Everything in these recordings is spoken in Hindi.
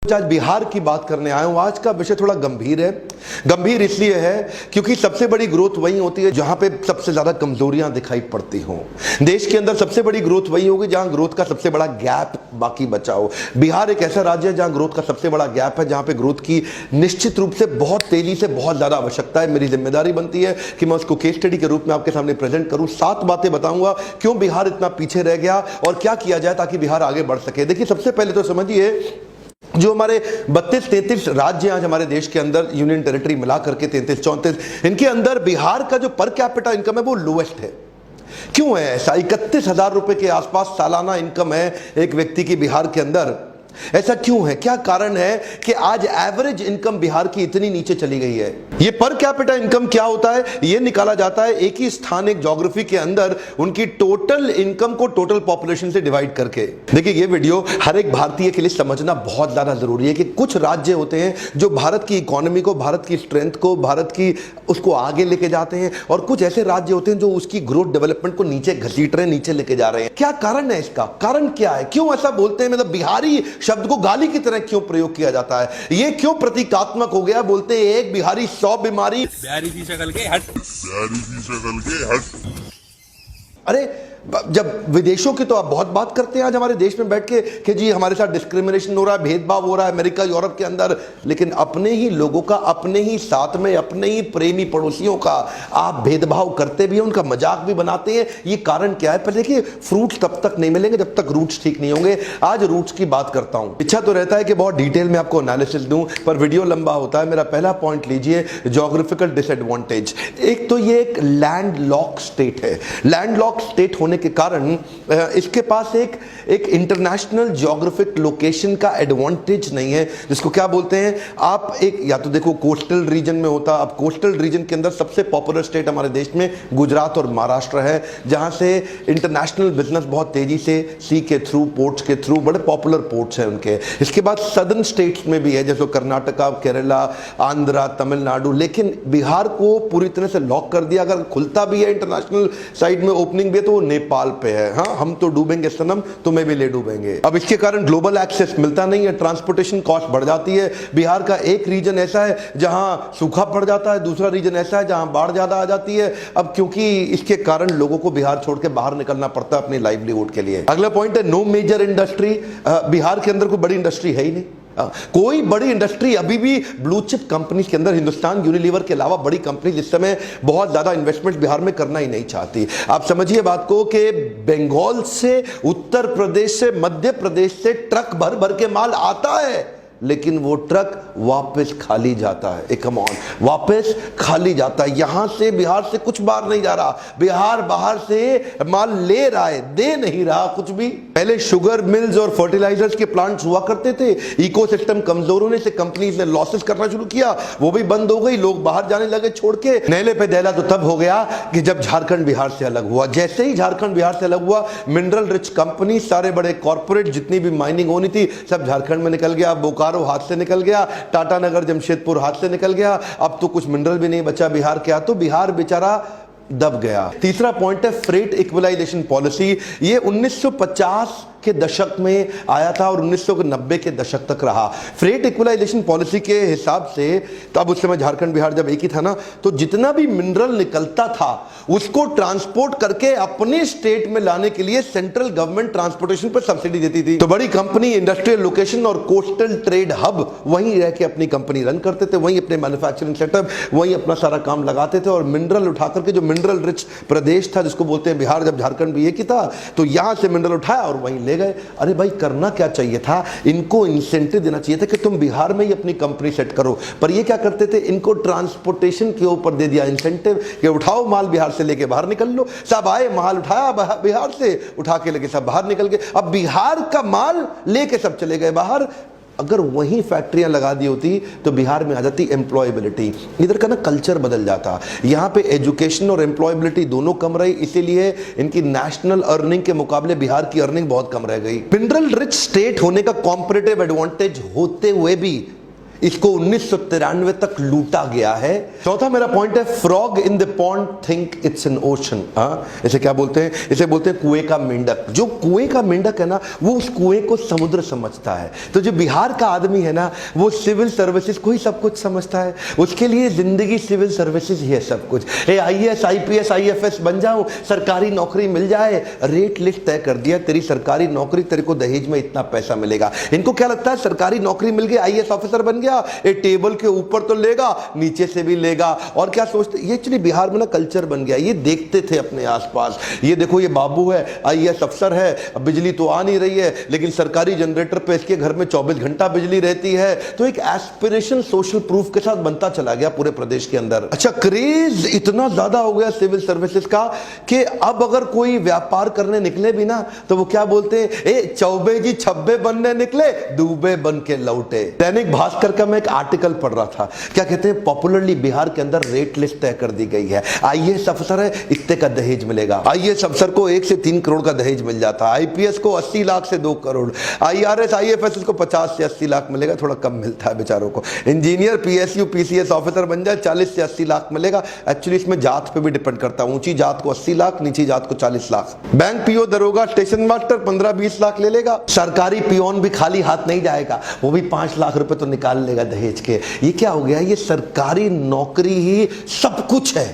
आज बिहार की बात करने आया हूं। आज का विषय थोड़ा गंभीर है। गंभीर इसलिए है क्योंकि सबसे बड़ी ग्रोथ वही होती है जहां पे सबसे ज्यादा कमजोरियां दिखाई पड़ती हों। देश के अंदर सबसे बड़ी ग्रोथ वही होगी जहां ग्रोथ का सबसे बड़ा गैप बाकी बचा हो। बिहार एक ऐसा राज्य है जहां ग्रोथ का सबसे बड़ा गैप है, जहां पे ग्रोथ की निश्चित रूप से बहुत तेजी से बहुत ज्यादा आवश्यकता है। मेरी जिम्मेदारी बनती है कि मैं उसको केस स्टडी के रूप में आपके सामने प्रेजेंट करूं। 7 बातें बताऊंगा क्यों बिहार इतना पीछे रह गया और क्या किया जाए ताकि बिहार आगे बढ़ सके। देखिए, सबसे पहले तो समझिए, जो हमारे 32-33 राज्य आज हमारे देश के अंदर यूनियन टेरिटरी मिला करके 33-34, इनके अंदर बिहार का जो पर कैपिटा इनकम है वो लोएस्ट है। क्यों है ऐसा? 31,000 रुपए के आसपास सालाना इनकम है एक व्यक्ति की बिहार के अंदर। ऐसा क्यों है? क्या कारण है कि आज एवरेज इनकम बिहार की इतनी नीचे चली गई है? ये पर कैपिटा इनकम क्या होता है? ये निकाला जाता है एक ही स्थान, एक ज्योग्राफी के अंदर उनकी टोटल इनकम को टोटल पॉपुलेशन से डिवाइड करके। देखिए, ये वीडियो हर एक भारतीय के लिए समझना बहुत ज्यादा जरूरी है कि कुछ राज्य होते हैं जो भारत की इकोनॉमी को, भारत की स्ट्रेंथ को, भारत की उसको आगे लेके जाते हैं, और कुछ ऐसे राज्य होते हैं जो उसकी ग्रोथ डेवलपमेंट को नीचे घसीट रहे हैं, नीचे लेके जा रहे हैं। क्या कारण है इसका? कारण क्या है? क्यों ऐसा बोलते हैं? मतलब बिहारी शब्द को गाली की तरह क्यों प्रयोग किया जाता है? ये क्यों प्रतीकात्मक हो गया? बोलते हैं एक बिहारी 100 बीमारी। बिहारी की शक्ल के हट। अरे, जब विदेशों की तो आप बहुत बात करते हैं आज हमारे देश में बैठ के कि जी हमारे साथ डिस्क्रिमिनेशन हो रहा है, भेदभाव हो रहा है अमेरिका यूरोप के अंदर, लेकिन अपने ही लोगों का, अपने ही साथ में अपने ही प्रेमी पड़ोसियों का आप भेदभाव करते भी हैं, उनका मजाक भी बनाते हैं। ये कारण क्या है? पर देखिए, फ्रूट्स तब तक नहीं मिलेंगे जब तक रूट्स ठीक नहीं होंगे। आज रूट्स की बात करता हूं। इच्छा तो रहता है कि बहुत डिटेल में आपको एनालिसिस दूं, पर वीडियो लंबा होता है। मेरा पहला पॉइंट लीजिए, ज्योग्राफिकल डिसएडवांटेज। एक तो ये एक लैंड लॉक स्टेट है। लैंड लॉक स्टेट होने के कारण इसके पास एक इंटरनेशनल ज्योग्राफिक लोकेशन का एडवांटेज नहीं है, जिसको क्या बोलते हैं आप, एक या तो देखो कोस्टल रीजन में होता। अब कोस्टल रीजन के अंदर सबसे पॉपुलर स्टेट हमारे देश में गुजरात और महाराष्ट्र है, जहां से इंटरनेशनल बिजनेस बहुत तेजी से सी के थ्रू, पोर्ट्स के थ्रू, बड़े पॉपुलर पोर्ट्स हैं उनके। इसके बाद सदर्न स्टेट्स में भी है, जैसे कर्नाटका, केरला, आंध्रा, तमिलनाडु। लेकिन बिहार को पूरी तरह से लॉक कर दिया। अगर खुलता भी है इंटरनेशनल साइड में ओपनिंग भी है तो वो नेपाल पे है। हाँ, हम तो डूबेंगे सनम, तुम्हें भी ले डूबेंगे। अब इसके कारण ग्लोबल एक्सेस मिलता नहीं है, ट्रांसपोर्टेशन कॉस्ट बढ़ जाती है। बिहार का एक रीजन ऐसा है जहां सूखा पड़ जाता है, दूसरा रीजन ऐसा है जहां बाढ़ ज्यादा आ जाती है। अब क्योंकि इसके कारण लोगों को बिहार छोड़ के बाहर निकलना पड़ता है अपनी लाइवलीहुड के लिए। अगला पॉइंट है नो मेजर इंडस्ट्री। बिहार के अंदर कोई बड़ी इंडस्ट्री है ही नहीं। कोई बड़ी इंडस्ट्री अभी भी ब्लू चिप कंपनी के अंदर, हिंदुस्तान यूनिलीवर के अलावा बड़ी कंपनी इस समय बहुत ज्यादा इन्वेस्टमेंट बिहार में करना ही नहीं चाहती। आप समझिए बात को कि बंगाल से, उत्तर प्रदेश से, मध्य प्रदेश से ट्रक भर भर के माल आता है, लेकिन वो ट्रक वापस खाली जाता है। कम ऑन, वापस खाली जाता है। यहां से बिहार से कुछ बाहर नहीं जा रहा, बिहार बाहर से माल ले रहा है, दे नहीं रहा कुछ भी। पहले शुगर मिल्स और फर्टिलाइजर्स के प्लांट्स हुआ करते थे, इकोसिस्टम कमजोर होने से कंपनीज ने लॉसेस करना शुरू किया, वो भी बंद हो गई, लोग बाहर जाने लगे छोड़ के। नैले पे दहला तो तब हो गया कि जब झारखंड बिहार से अलग हुआ। जैसे ही झारखंड बिहार से अलग हुआ, मिनरल रिच कंपनी, सारे बड़े कॉर्पोरेट, जितनी भी माइनिंग होनी थी सब झारखंड में निकल गया। बोकारो हाथ से निकल गया, टाटा नगर जमशेदपुर हाथ से निकल गया, अब तो कुछ मिनरल भी नहीं बचा बिहार के। तो बिहार बेचारा दब गया। तीसरा पॉइंट है फ्रेट इक्वलाइजेशन पॉलिसी। ये 1950 के दशक में आया था और 1990 के दशक तक रहा। फ्रेट इक्वलाइजेशन पॉलिसी के हिसाब से, तब उस समय झारखंड बिहार जब एक ही था ना, तो जितना भी मिनरल निकलता था उसको ट्रांसपोर्ट करके अपने स्टेट में लाने के लिए सेंट्रल गवर्नमेंट ट्रांसपोर्टेशन पर सब्सिडी देती थी। तो बड़ी कंपनी, इंडस्ट्रियल लोकेशन और कोस्टल ट्रेड हब वहीं रह के अपनी कंपनी रन करते थे, वहीं अपने मैन्युफैक्चरिंग सेटअप, वहीं अपना सारा काम लगाते थे। और मिनरल उठा करके, जो मिनरल रिच प्रदेश था जिसको बोलते हैं बिहार, जब झारखंड भी एक ही था, तो यहां से मिनरल उठाया और वहीं ले गए। अरे भाई, करना क्या चाहिए था? इनको इंसेंटिव देना चाहिए था कि तुम बिहार में ही अपनी कंपनी सेट करो। पर ये क्या करते थे? इनको ट्रांसपोर्टेशन के ऊपर दे दिया इंसेंटिव कि उठाओ माल बिहार से लेके बाहर निकल लो। सब आए, माल उठाया बिहार से, उठा के लेके सब बाहर निकल गए। अब बिहार का माल लेके सब चले गए बाहर। अगर वहीं फैक्ट्रियां लगा दी होती तो बिहार में आ जाती एम्प्लॉयबिलिटी। इधर का ना कल्चर बदल जाता। यहां पे एजुकेशन और एम्प्लॉयबिलिटी दोनों कम रही, इसीलिए इनकी नेशनल अर्निंग के मुकाबले बिहार की अर्निंग बहुत कम रह गई। मिनरल रिच स्टेट होने का कॉम्पिटिटिव एडवांटेज होते हुए भी इसको 1993 तक लूटा गया है। चौथा मेरा पॉइंट है, frog in the pond think it's an ocean. इसे क्या बोलते हैं? इसे बोलते हैं कुएं का मेंढक। जो कुएं का मेंढक है ना, वो उस कुएं को समुद्र समझता है। तो जो बिहार का आदमी है ना, वो सिविल सर्विसेज को ही सब कुछ समझता है। उसके लिए जिंदगी सिविल सर्विसेज ही है सब कुछ। IAS IPS IFS बन जाऊं, सरकारी नौकरी मिल जाए, रेट लिस्ट तय कर दिया, तेरी सरकारी नौकरी, तेरे को दहेज में इतना पैसा मिलेगा। इनको क्या लगता है, सरकारी नौकरी मिल गई, IAS ऑफिसर बन गया, ये टेबल के ऊपर तो लेगा, नीचे से भी लेगा। और क्या सोचते, ये एक्चुअली बिहार में ना कल्चर बन गया। ये देखते थे अपने आसपास, ये देखो ये बाबू है, IAS अफसर है, अब बिजली तो आ नहीं रही है, लेकिन सरकारी जनरेटर पे इसके घर में 24 घंटा बिजली रहती है। तो एक एस्पिरेशन सोशल प्रूफ के साथ बनता चला गया पूरे प्रदेश के अंदर। अच्छा, क्रेज इतना ज्यादा हो गया सिविल सर्विसेज का कि अब अगर कोई व्यापार करने निकले भी ना, तो वो क्या बोलते हैं, ए चौबे जी छब्बे बनने निकले, डूबे बन के लौटे। दैनिक भास्कर का मैं एक आर्टिकल पढ़ रहा था, क्या कहते हैं, पॉपुलरली बिहार के अंदर रेट लिस्ट तय कर दी गई है। IAS अफसर है, इतने का दहेज मिलेगा। IAS अफसर को 1 से 3 करोड़ का दहेज मिल जाता है, IPS को 80 लाख से 2 करोड़, IRS IFS को 50 से 80 लाख मिलेगा, थोड़ा कम मिलता है बेचारों को। इंजीनियर PSU PCS ऑफिसर बन जाए, 40 से 80 लाख मिलेगा। एक्चुअली इसमें जात पे भी डिपेंड करता है, ऊंची जात को 80 लाख, नीची जात को 40 लाख। बैंक PO दरोगा स्टेशन मास्टर 15-20 लाख ले लेगा। सरकारी पियोन भी खाली हाथ नहीं जाएगा, वो भी 5 लाख रुपए तो निकाल लेगा दहेज के। ये क्या हो गया, ये सरकारी नौकरी ही सब कुछ है।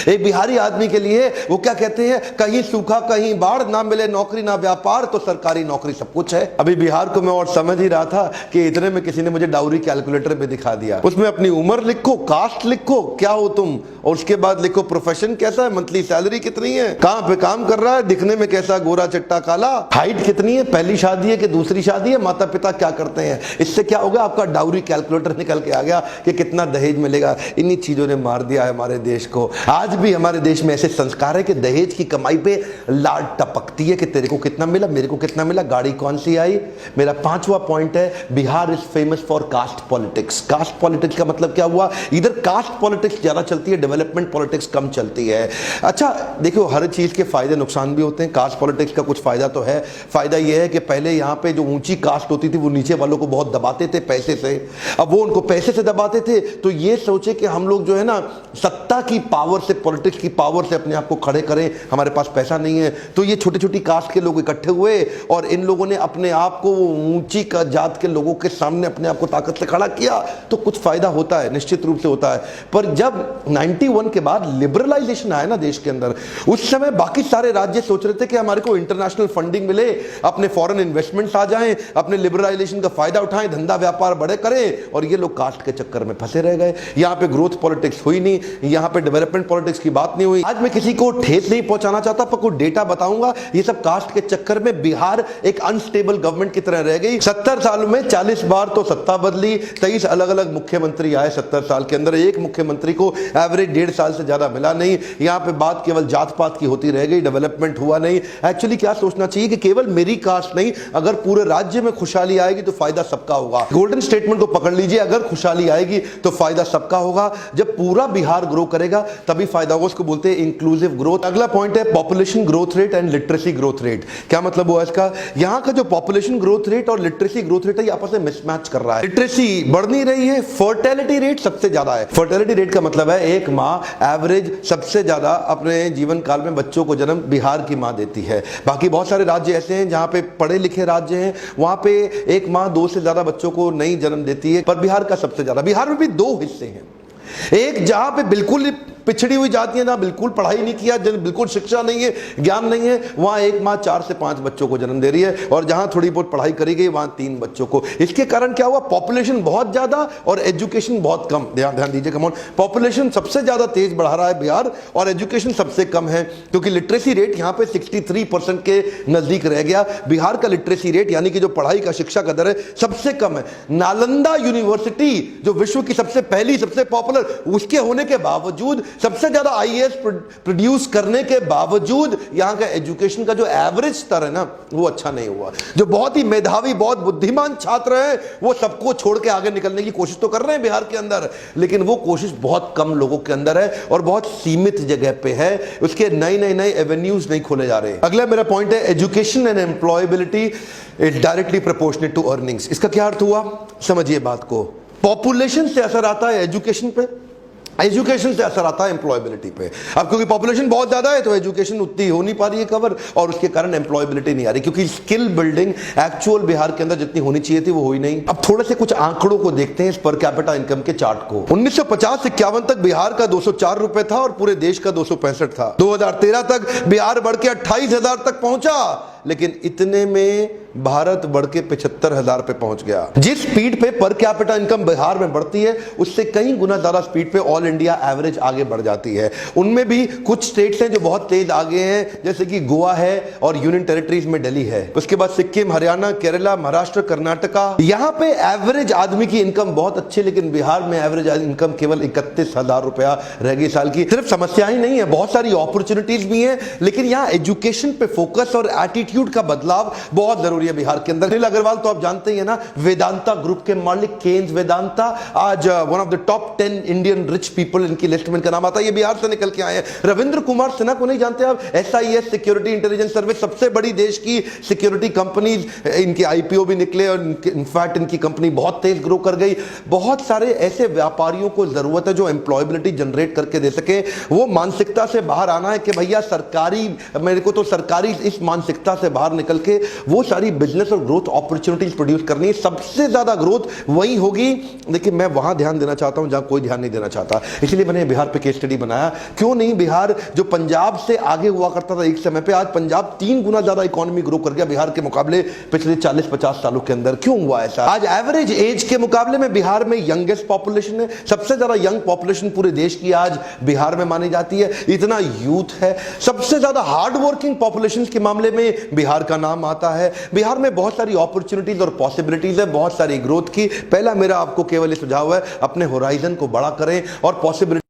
एक बिहारी आदमी के लिए वो क्या कहते हैं, कहीं सूखा कहीं बाढ़, ना मिले नौकरी ना व्यापार, तो सरकारी नौकरी सब कुछ है। अभी बिहार को मैं और समझ ही रहा था कि इतने में किसी ने मुझे डाउरी कैलकुलेटर पे दिखा दिया। उसमें अपनी उम्र लिखो, कास्ट लिखो, क्या हो तुम, और उसके बाद लिखो प्रोफेशन कैसा है, मंथली सैलरी कितनी है, कहां पे काम कर रहा है, दिखने में कैसा, गोरा चट्टा काला, हाइट कितनी है, पहली शादी है कि दूसरी शादी है, माता पिता क्या करते हैं। इससे क्या होगा, आपका डाउरी कैलकुलेटर निकल के आ गया कि कितना दहेज मिलेगा। इन्हीं चीजों ने मार दिया है हमारे देश को। आज भी हमारे देश में ऐसे संस्कार है कि दहेज की कमाई पे लाड टपकती है कि तेरे को कितना मिला, मेरे को कितना मिला, गाड़ी कौन सी आई। मेरा 5वां पॉइंट है, Bihar is famous for caste politics. Caste politics का मतलब क्या हुआ, इधर कास्ट पॉलिटिक्स ज्यादा चलती है, डेवलपमेंट पॉलिटिक्स कम चलती है। अच्छा देखो, हर चीज के फायदे नुकसान भी होते हैं। कास्ट पॉलिटिक्स का कुछ फायदा तो है। फायदा यह है कि पहले यहां पे जो ऊंची कास्ट होती थी वो नीचे वालों को बहुत दबाते थे पैसे से। अब वो उनको पैसे से दबाते थे, तो ये सोचे कि हम लोग जो है ना सत्ता की पावर से, पॉलिटिक्स की पावर से अपने आप को खड़े करें, हमारे पास पैसा नहीं है। तो ये छोटी छोटी कास्ट के लोग इकट्ठे हुए और इन लोगों ने अपने आप को ऊंची जात के लोगों के सामने अपने आप को ताकत से खड़ा किया। तो कुछ फायदा होता है, निश्चित रूप से होता है। पर जब 91 के बाद लिबरलाइजेशन आया ना देश के अंदर, उस समय बाकी सारे राज्य सोच रहे थे कि हमारे को इंटरनेशनल फंडिंग मिले, अपने फॉरेन इन्वेस्टमेंट्स आ जाएं, अपने लिबरलाइजेशन का फायदा उठाएं, धंधा व्यापार बड़े करें। और ये लोग कास्ट के चक्कर में फंसे रह गए। यहां पे ग्रोथ पॉलिटिक्स हुई नहीं, यहां पे डेवलपमेंट पॉलिटिक्स की बात नहीं हुई। आज मैं किसी को ठेस नहीं पहुंचाना चाहता, पर कोई डेटा बताऊंगा। ये सब कास्ट के चक्कर में बिहार एक अनस्टेबल गवर्नमेंट की तरह रह गई। 70 साल में 40 बार तो सत्ता बदली, 23 अलग अलग मुख्यमंत्री आए 70 साल के अंदर। एक मुख्यमंत्री को एवरेज 1.5 साल से ज्यादा मिला नहीं। यहां पे बात केवल जात पात की होती रह गई, डेवलपमेंट हुआ नहीं। एक्चुअली क्या सोचना चाहिए कि केवल मेरी कास्ट नहीं, अगर पूरे राज्य में खुशहाली आएगी तो फायदा सबका होगा। गोल्डन स्टेटमेंट को पकड़ लीजिए, अगर खुशहाली आएगी तो फायदा सबका होगा। जब पूरा बिहार ग्रो करेगा तभी फायदा होगा। उसको बोलते हैं इंक्लूसिव ग्रोथ। अगला पॉइंट है population growth rate and literacy growth rate. क्या मतलब हुआ इसका, यहां का जो पॉपुलेशन ग्रोथ रेट और लिटरेसी ग्रोथ रेट है, ये आपस में मिसमैच कर रहा है। लिटरेसी बढ़ नहीं रही है, फर्टिलिटी रेट सबसे ज्यादा है। फर्टिलिटी रेट का मतलब है एक मां एवरेज सबसे ज्यादा अपने जीवन काल में बच्चों को जन्म बिहार की मां देती है। बाकी बहुत सारे राज्य ऐसे हैं जहां पे पढ़े लिखे राज्य हैं, वहां पे एक मां 2 से ज्यादा बच्चों को नहीं जन्म देती है, पर बिहार का सबसे ज्यादा। बिहार में भी 2 हिस्से हैं, एक जहां पे बिल्कुल पिछड़ी हुई जाती है ना, बिल्कुल पढ़ाई नहीं किया, बिल्कुल शिक्षा नहीं है, ज्ञान नहीं है, वहां एक मां 4 से 5 बच्चों को जन्म दे रही है। और जहां थोड़ी बहुत पढ़ाई करी गई वहां 3 बच्चों को। इसके कारण क्या हुआ, पॉपुलेशन बहुत ज्यादा और एजुकेशन बहुत कम। ध्यान दीजिए, कम ऑन, पॉपुलेशन सबसे ज्यादा तेज बढ़ा रहा है बिहार और एजुकेशन सबसे कम है, क्योंकि लिटरेसी रेट यहां पे 63% के नजदीक रह गया। बिहार का लिटरेसी रेट यानी कि जो पढ़ाई का शिक्षा का दर है सबसे कम है। नालंदा यूनिवर्सिटी जो विश्व की सबसे पहली सबसे पॉपुलर, उसके होने के बावजूद, सबसे ज्यादा IAS प्रोड्यूस करने के बावजूद यहां का एजुकेशन का जो एवरेज स्तर है ना वो अच्छा नहीं हुआ। जो बहुत ही मेधावी, बहुत बुद्धिमान छात्र हैं, वो सबको छोड़ के आगे निकलने की कोशिश तो कर रहे हैं बिहार के अंदर, लेकिन वो कोशिश बहुत कम लोगों के अंदर है और बहुत सीमित जगह पे है। उसके नए एवेन्यूज नहीं खोले जा रहे। अगला मेरा पॉइंट है education and employability is directly proportionate to earnings. इसका क्या अर्थ हुआ, समझिए बात को। पॉपुलेशन से असर आता है एजुकेशन पे, एजुकेशन से असर आता है एम्प्लॉयबिलिटी पे। अब क्योंकि पॉपुलेशन बहुत ज्यादा है तो एजुकेशन उतनी हो नहीं पा रही है कवर, और उसके कारण एम्प्लॉयबिलिटी नहीं आ रही, क्योंकि स्किल बिल्डिंग एक्चुअल बिहार के अंदर जितनी होनी चाहिए थी वो हुई नहीं। अब थोड़े से कुछ आंकड़ों को देखते हैं इस पर कैपिटा इनकम के चार्ट को। 1950-51 तक बिहार का 204 रुपए था और पूरे देश का 265 था। 2013 तक बिहार बढ़ के 28,000 तक पहुंचा, लेकिन इतने में भारत बढ़ के 75,000 पे पहुंच गया। जिस स्पीड पे पर कैपिटा इनकम बिहार में बढ़ती है उससे कई गुना ज्यादा स्पीड पे ऑल इंडिया एवरेज आगे बढ़ जाती है। उनमें भी कुछ स्टेट्स हैं जो बहुत तेज आगे हैं, जैसे कि गोवा है और यूनियन टेरिटरीज में दिल्ली है। उसके बाद सिक्किम, हरियाणा, केरला, महाराष्ट्र, कर्नाटका। यहां पे एवरेज आदमी की इनकम बहुत अच्छी, लेकिन बिहार में एवरेज इनकम केवल 31,000 रुपया रह गई साल की। सिर्फ समस्या ही नहीं है, बहुत सारी अपॉर्चुनिटीज भी हैं, लेकिन यहां एजुकेशन पे फोकस और एटीट्यूड का बदलाव बहुत जरूरी है बिहार के अंदर। अनिल अग्रवाल तो आप जानते ही है ना, वेदांता ग्रुप के मालिक केन्स वेदांता आज one of the top 10 Indian rich people इनकी लिस्ट में इनका नाम आता है। ये बिहार से निकल के आए हैं। रविंद्र कुमार सिन्हा को नहीं जानते आप? SIS सिक्योरिटी इंटेलिजेंस सर्विस, सबसे बड़ी देश की सिक्योरिटी कंपनीज, इनके IPO भी निकले और इनफैक्ट इनकी कंपनी बहुत तेज ग्रो कर गई। बहुत सारे ऐसे व्यापारियों को जरूरत है जो एम्प्लॉयबिलिटी जनरेट करके दे सके। वो मानसिकता से बाहर आना है कि भैया सरकारी, मेरे को तो सरकारी, इस मानसिकता से बाहर निकल के वो सारी बिजनेस और ग्रोथ अपॉर्चुनिटीज प्रोड्यूस करनी है। सबसे ज्यादा ग्रोथ वही होगी, लेकिन मैं वहां ध्यान देना चाहता हूं जहां कोई ध्यान नहीं देना चाहता। इसलिए मैंने बिहार पे केस स्टडी बनाया। क्यों नहीं बिहार, जो पंजाब से आगे हुआ करता था एक समय पे, आज पंजाब 3 गुना ज्यादा इकोनॉमी ग्रो कर गया बिहार के मुकाबले पिछले 40-50 सालों के अंदर। क्यों हुआ ऐसा? आज एवरेज एज के मुकाबले में बिहार में यंगेस्ट पॉपुलेशन है। सबसे ज्यादा यंग पॉपुलेशन पूरे देश की आज बिहार में मानी जाती है। इतना यूथ है। सबसे ज्यादा हार्ड वर्किंग पॉपुलेशन के मामले में बिहार का नाम आता है। बिहार में बहुत सारी अपॉर्चुनिटीज और पॉसिबिलिटीज है, बहुत सारी ग्रोथ की। पहला मेरा आपको केवल ये सुझाव है, अपने होराइजन को बड़ा करें और पॉसिबिलिटी